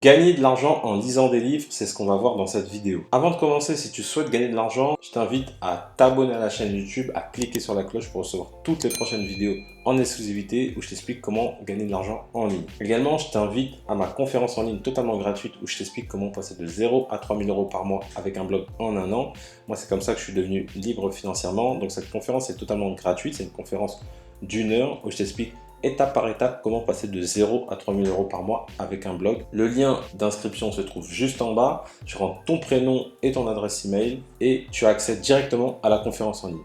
Gagner de l'argent en lisant des livres, c'est ce qu'on va voir dans cette vidéo. Avant de commencer, si tu souhaites gagner de l'argent, je t'invite à t'abonner à la chaîne YouTube, à cliquer sur la cloche pour recevoir toutes les prochaines vidéos en exclusivité où je t'explique comment gagner de l'argent en ligne. Également, je t'invite à ma conférence en ligne totalement gratuite où je t'explique comment passer de 0 à 3 000 euros par mois avec un blog en un an. Moi, c'est comme ça que je suis devenu libre financièrement. Donc, cette conférence est totalement gratuite. C'est une conférence d'1 heure où je t'explique étape par étape comment passer de 0 à 3 000 euros par mois avec un blog. Le lien d'inscription se trouve juste en bas. Tu rentres ton prénom et ton adresse email et tu as accès directement à la conférence en ligne.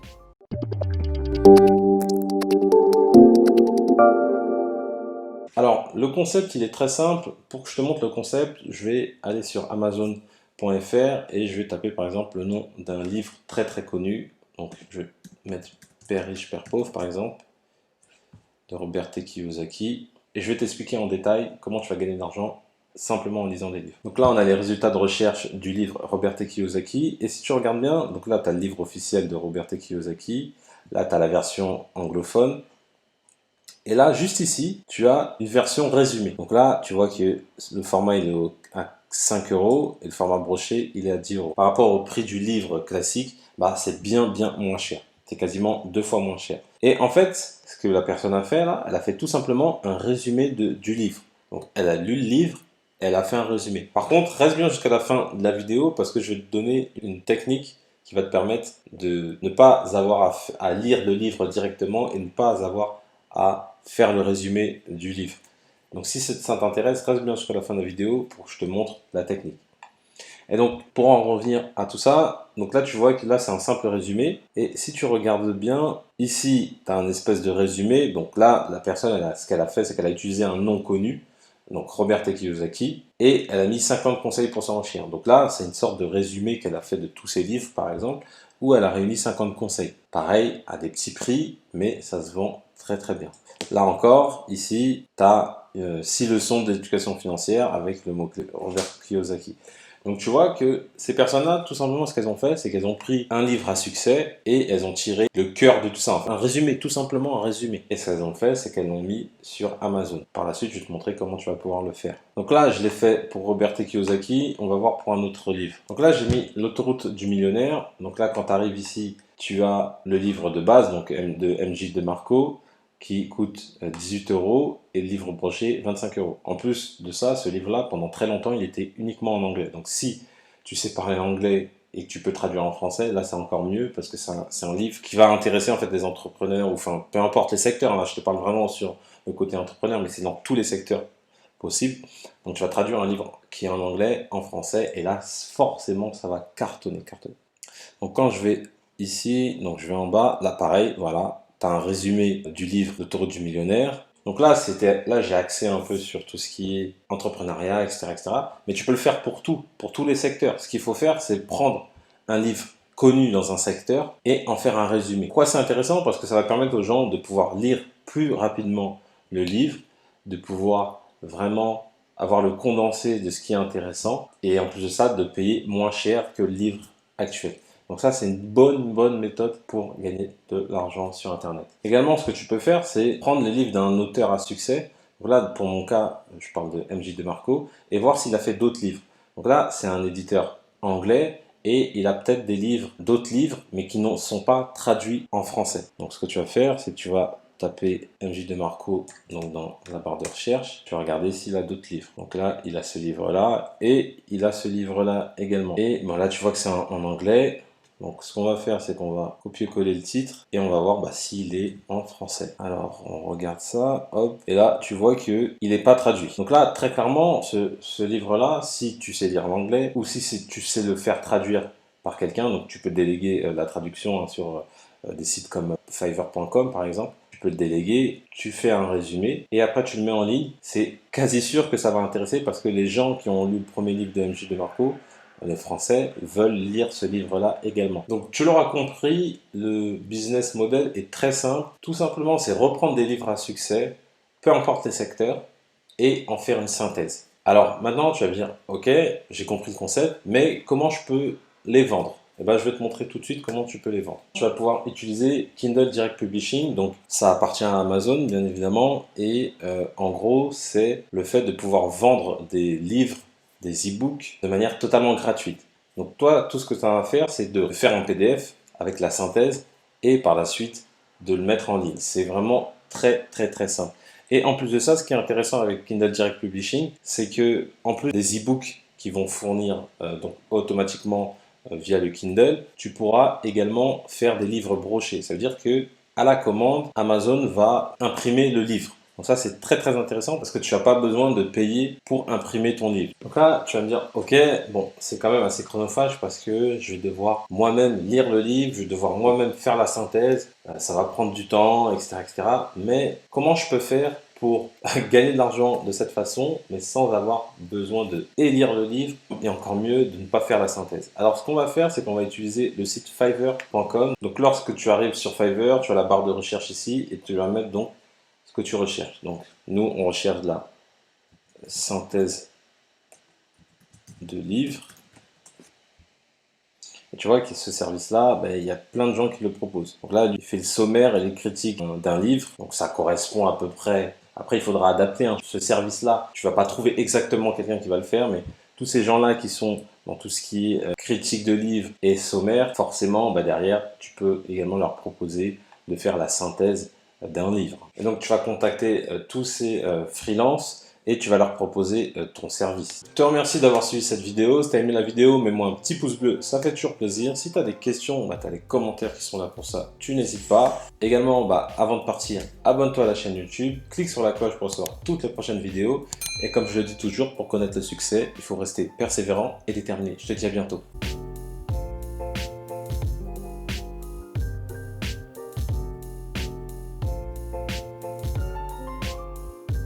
Alors, le concept, il est très simple. Pour que je te montre le concept, je vais aller sur Amazon.fr et je vais taper par exemple le nom d'un livre très connu. Donc, je vais mettre Père riche, Père pauvre par exemple, de Robert T. Kiyosaki. Et je vais t'expliquer en détail comment tu vas gagner de l'argent simplement en lisant des livres. Donc là, on a les résultats de recherche du livre Robert T. Kiyosaki. Et si tu regardes bien, donc là, tu as le livre officiel de Robert T. Kiyosaki. Là, tu as la version anglophone. Et là, juste ici, tu as une version résumée. Donc là, tu vois que le format il est à 5 euros et le format broché, il est à 10 euros. Par rapport au prix du livre classique, bah, c'est bien moins cher. C'est quasiment 2 fois moins cher. Et en fait, ce que la personne a fait là, elle a fait tout simplement un résumé du livre. Donc elle a lu le livre, elle a fait un résumé. Par contre, reste bien jusqu'à la fin de la vidéo parce que je vais te donner une technique qui va te permettre de ne pas avoir à lire le livre directement et ne pas avoir à faire le résumé du livre. Donc si ça t'intéresse, reste bien jusqu'à la fin de la vidéo pour que je te montre la technique. Et donc pour en revenir à tout ça, donc là tu vois que là c'est un simple résumé. Et si tu regardes bien, ici tu as un espèce de résumé. Donc là la personne, ce qu'elle a fait, c'est qu'elle a utilisé un nom connu, donc Robert T. Kiyosaki, et elle a mis 50 conseils pour s'enrichir. Donc là c'est une sorte de résumé qu'elle a fait de tous ses livres par exemple, où elle a réuni 50 conseils. Pareil, à des petits prix, mais ça se vend très bien. Là encore, ici, tu as 6 leçons d'éducation financière avec le mot-clé Robert Kiyosaki. Donc tu vois que ces personnes-là, tout simplement, ce qu'elles ont fait, c'est qu'elles ont pris un livre à succès et elles ont tiré le cœur de tout ça. Enfin, un résumé, tout simplement un résumé. Et ce qu'elles ont fait, c'est qu'elles l'ont mis sur Amazon. Par la suite, je vais te montrer comment tu vas pouvoir le faire. Donc là, je l'ai fait pour Robert T. Kiyosaki. On va voir pour un autre livre. Donc là, j'ai mis l'autoroute du millionnaire. Donc là, quand tu arrives ici, tu as le livre de base, donc de MJ DeMarco, qui coûte 18 euros et le livre broché 25 euros. En plus de ça, ce livre-là, pendant très longtemps, il était uniquement en anglais. Donc si tu sais parler anglais et que tu peux traduire en français, là c'est encore mieux parce que c'est un livre qui va intéresser en fait les entrepreneurs, ou enfin peu importe les secteurs. Là je te parle vraiment sur le côté entrepreneur, mais c'est dans tous les secteurs possibles. Donc tu vas traduire un livre qui est en anglais, en français, et là forcément ça va cartonner. Donc quand je vais ici, donc je vais en bas, là pareil, voilà, tu as un résumé du livre L'autoroute du millionnaire. Donc là, j'ai axé un peu sur tout ce qui est entrepreneuriat, etc. Mais tu peux le faire pour tout, pour tous les secteurs. Ce qu'il faut faire, c'est prendre un livre connu dans un secteur et en faire un résumé. Pourquoi c'est intéressant? Parce que ça va permettre aux gens de pouvoir lire plus rapidement le livre, de pouvoir vraiment avoir le condensé de ce qui est intéressant et en plus de ça, de payer moins cher que le livre actuel. Donc ça, c'est une bonne méthode pour gagner de l'argent sur Internet. Également, ce que tu peux faire, c'est prendre les livres d'un auteur à succès. Donc là, pour mon cas, je parle de MJ DeMarco, et voir s'il a fait d'autres livres. Donc là, c'est un éditeur anglais, et il a peut-être d'autres livres, mais qui ne sont pas traduits en français. Donc ce que tu vas faire, c'est que tu vas taper MJ DeMarco donc dans la barre de recherche, tu vas regarder s'il a d'autres livres. Donc là, il a ce livre-là, et il a ce livre-là également. Et bon, là, tu vois que c'est en anglais. Donc ce qu'on va faire, c'est qu'on va copier-coller le titre et on va voir s'il est en français. Alors on regarde ça, hop, et là tu vois qu'il n'est pas traduit. Donc là très clairement, ce livre-là, si tu sais lire l'anglais ou si tu sais le faire traduire par quelqu'un, donc tu peux déléguer la traduction sur des sites comme Fiverr.com par exemple, tu peux le déléguer, tu fais un résumé et après tu le mets en ligne. C'est quasi sûr que ça va intéresser parce que les gens qui ont lu le premier livre de MJ DeMarco, les Français veulent lire ce livre-là également. Donc tu l'auras compris, le business model est très simple. Tout simplement, c'est reprendre des livres à succès, peu importe les secteurs, et en faire une synthèse. Alors maintenant, tu vas me dire, ok, j'ai compris le concept, mais comment je peux les vendre? eh ben, je vais te montrer tout de suite comment tu peux les vendre. Tu vas pouvoir utiliser Kindle Direct Publishing, donc ça appartient à Amazon bien évidemment, et en gros c'est le fait de pouvoir vendre des livres, des e-books de manière totalement gratuite. Donc toi, tout ce que tu as à faire, c'est de faire un PDF avec la synthèse et par la suite de le mettre en ligne. C'est vraiment très simple. Et en plus de ça, ce qui est intéressant avec Kindle Direct Publishing, c'est que en plus des e-books qui vont fournir donc automatiquement via le Kindle, tu pourras également faire des livres brochés. Ça veut dire que à la commande, Amazon va imprimer le livre. Donc ça, c'est très intéressant parce que tu n'as pas besoin de payer pour imprimer ton livre. Donc là, tu vas me dire, ok, bon, c'est quand même assez chronophage parce que je vais devoir moi-même lire le livre, je vais devoir moi-même faire la synthèse, ça va prendre du temps, etc. Mais comment je peux faire pour gagner de l'argent de cette façon, mais sans avoir besoin de lire le livre et encore mieux de ne pas faire la synthèse. Alors ce qu'on va faire, c'est qu'on va utiliser le site fiverr.com. Donc lorsque tu arrives sur Fiverr, tu as la barre de recherche ici et tu vas mettre donc ce que tu recherches. Donc nous, on recherche la synthèse de livres. Et tu vois que ce service-là, ben, il y a plein de gens qui le proposent. Donc là, il fait le sommaire et les critiques d'un livre. Donc ça correspond à peu près. Après, il faudra adapter ce service-là. Tu ne vas pas trouver exactement quelqu'un qui va le faire, mais tous ces gens-là qui sont dans tout ce qui est critique de livres et sommaire, forcément, ben, derrière, tu peux également leur proposer de faire la synthèse d'un livre. Et donc, tu vas contacter tous ces freelances et tu vas leur proposer ton service. Je te remercie d'avoir suivi cette vidéo. Si tu as aimé la vidéo, mets-moi un petit pouce bleu, ça fait toujours plaisir. Si tu as des questions, tu as les commentaires qui sont là pour ça, tu n'hésites pas. Également, avant de partir, abonne-toi à la chaîne YouTube, clique sur la cloche pour recevoir toutes les prochaines vidéos. Et comme je le dis toujours, pour connaître le succès, il faut rester persévérant et déterminé. Je te dis à bientôt.